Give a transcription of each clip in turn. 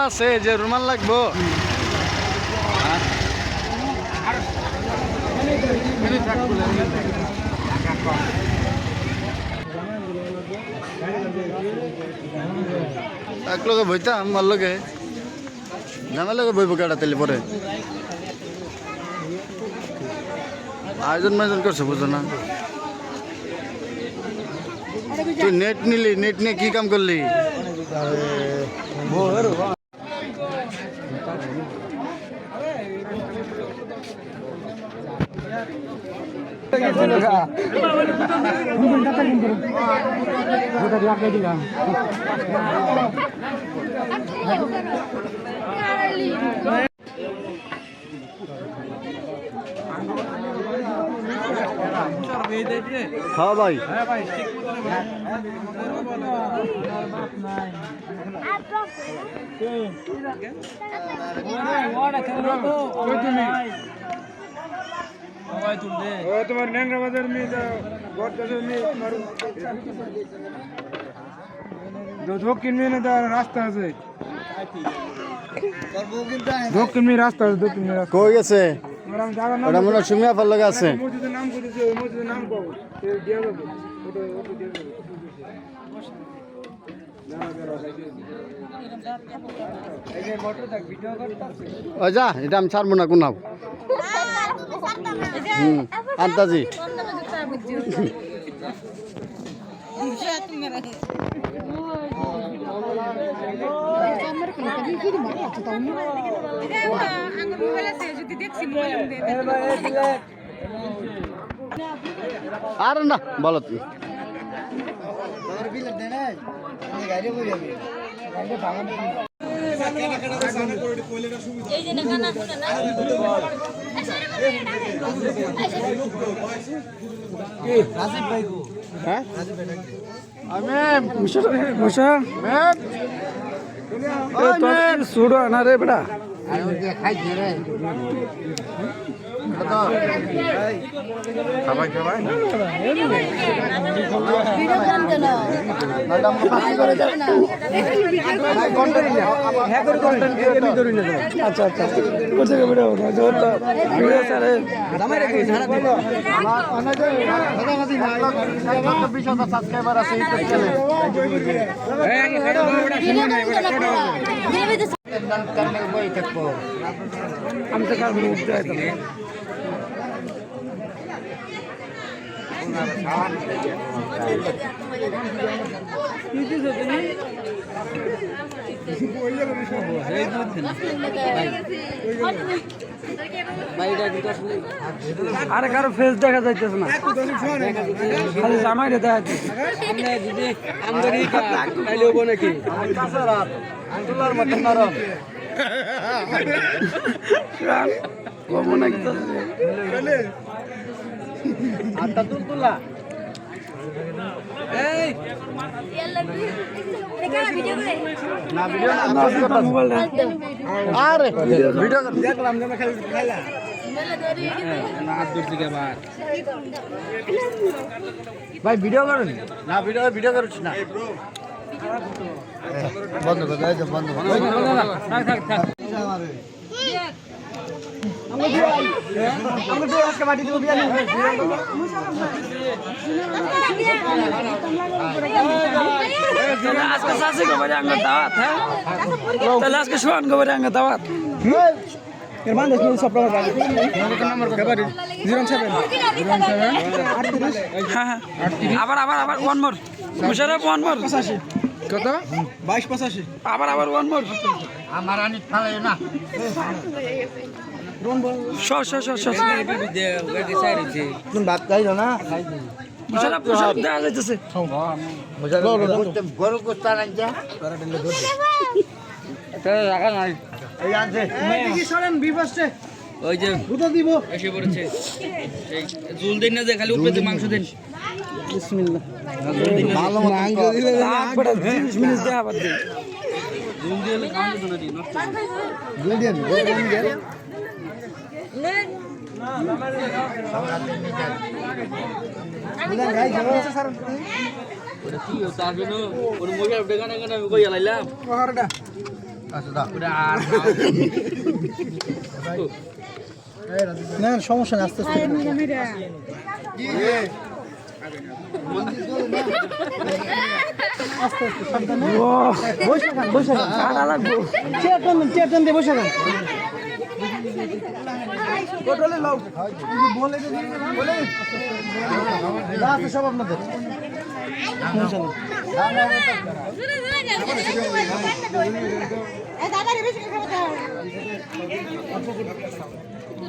আছে যে রুমাল লাগবো এক লগে বইতাম আমার লগে জামার লগে বইব কেটা তেলে পরে আয়োজন মায়োজন করছে বুঝো না তুই নেট নিলি নেট নিয়ে কি কাম করলি হ্যাঁ ভাই তোমার ন্যাংরা বাজার মেয়ে দক্ষিণ মেয়ে রাস্তা আছে দক্ষিণ মেয়ে রাস্তা আছে দক্ষিণ মেয়ে রাস্তা কই গেছে ওটা মনে হয় সুমিয়া ফার লগে আছে মসজিদের নাম করেছে ওই মসজিদের নাম পাবো দিয়ে যাবো ওটা দিয়ে যাবো ও যা এটা আমি ছাড়বো না কোনাও আন্তাজি আর না বলো তুমি সুড়ো না রে বেটা খাবাই খাবাই আচ্ছা আচ্ছা সাবস্ক্রাইবার আছে ইউটিউব চ্যানেলে আমি তো কার মুখ যাই আরে কারো ফেস দেখা যাইতেছে না খালি জামাইরে দেখা নাকি আটটা তুলতুলা না ভিডিও না মোবাইল আরে ভিডিও দেখলাম না খালি খাইলা না দূর থেকে বাদ ভাই ভিডিও করুন না ভিডিও করছ না বন্ধ করে দাও বন্ধ থাক থাক থাক আমরা আজকে বাটি দিব বিরিয়ানি আজকে সাসি গো বাড়ি আঙ্গ দাওয়াত হ্যাঁ তাহলে আজকে সোহান গো বাড়ি আঙ্গ দাওয়াত এর মান দেখি সব নম্বর কত 07 হ্যাঁ হ্যাঁ আবার one more Musharraf one more 85 কত 2285 আবার ওয়ান মোর আমার আনি থালে না ভাত খাই না দেখা যাইতেছে গরু কোস্তা রাখা নাই এই আনছে ওই যে দিব এসে পড়েছে ঝুল দেন না যে খালি উপরে মাংস দেন বিসমিল্লাহ ভালো মাংস দিলে 30 মিনিট দেয়া বাদ দেন ঝুল দিলে কাউন্ট না দি নষ্ট ঝুল দেন বুঝলেন গাই যাবো স্যার ওটা কি তার জন্য ওর মোবাইল আপডেট গানা গানা কই লাইলাম ওহরটা না সমস্যা নেই আস্তে আস্তে আস্তে আস্তে সাবধানে বসে খান কাটা লাগবো চেয়ার দিয়ে বসে খান টোটালি লাউ বলে সব আপনাদের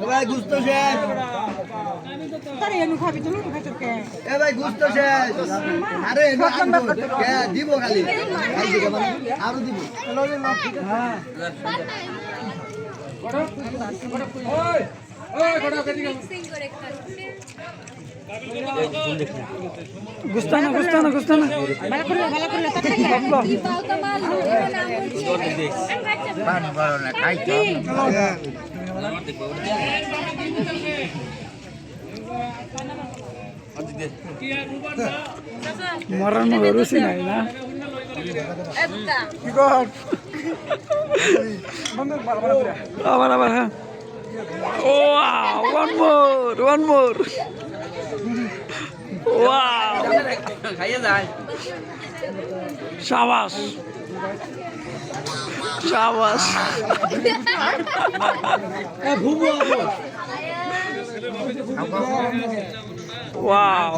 ভাই গুস্ত শেষ ভাই গুস্ত শেষ আরে দিব খালি আরো দিব গুস্তানা মরার মতো রুচি নাই না আবার হ্যাঁ one more wow শাবাশ wow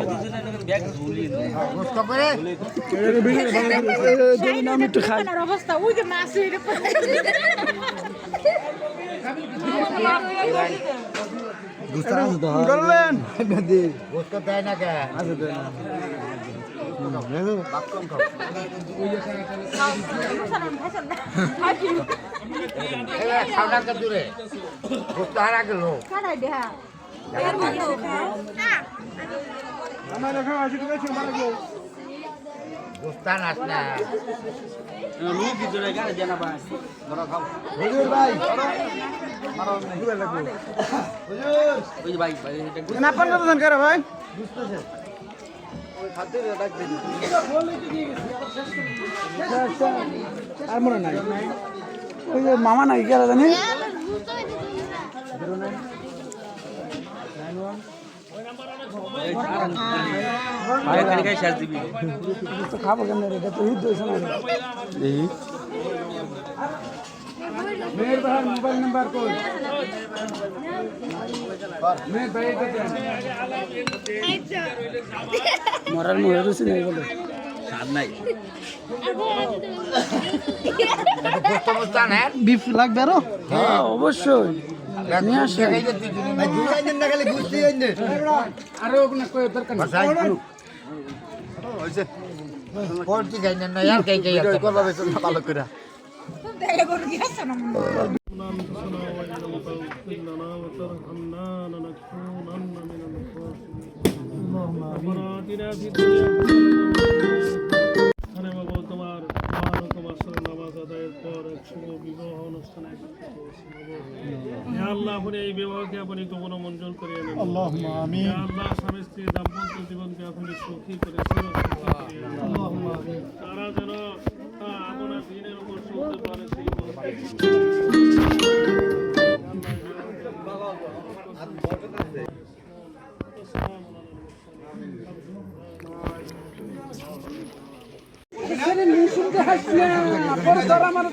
অবস্থা ওই যে মাছ করলেন ভাই আর মনে নাই ওই যে মামা নাই গেল জানি খাবো কেন এটা তো হিট হয়েছে না मेहर बहार मोबाइल नंबर कोड मैं भाई মরার মুখে রুচি নেই বলে স্বাদ নাই বিফ লাগবে আরো হ্যাঁ অবশ্যই নিয়ে আসে আরো কোনো কই দরকার নেই কোনটি গাইনেন না यार কাই কাই করবা বেশ ভালো করে তোমার মহানতম নামাজ আদায়ের পর এক শুভ বিবাহ অনুষ্ঠানে আল্লাহ আপনি এই বিবাহকে আপনি কবুল মঞ্জুর করিয়ে নেন আল্লাহুম্মা আমিন আল্লাহ স্বামী স্ত্রীর দাম্পত্য জীবনকে আপনি সুখী করে আল্লাহুম্মা আমিন তারা যেন আপনার দিনের উপর চলতে পারে সেই আমার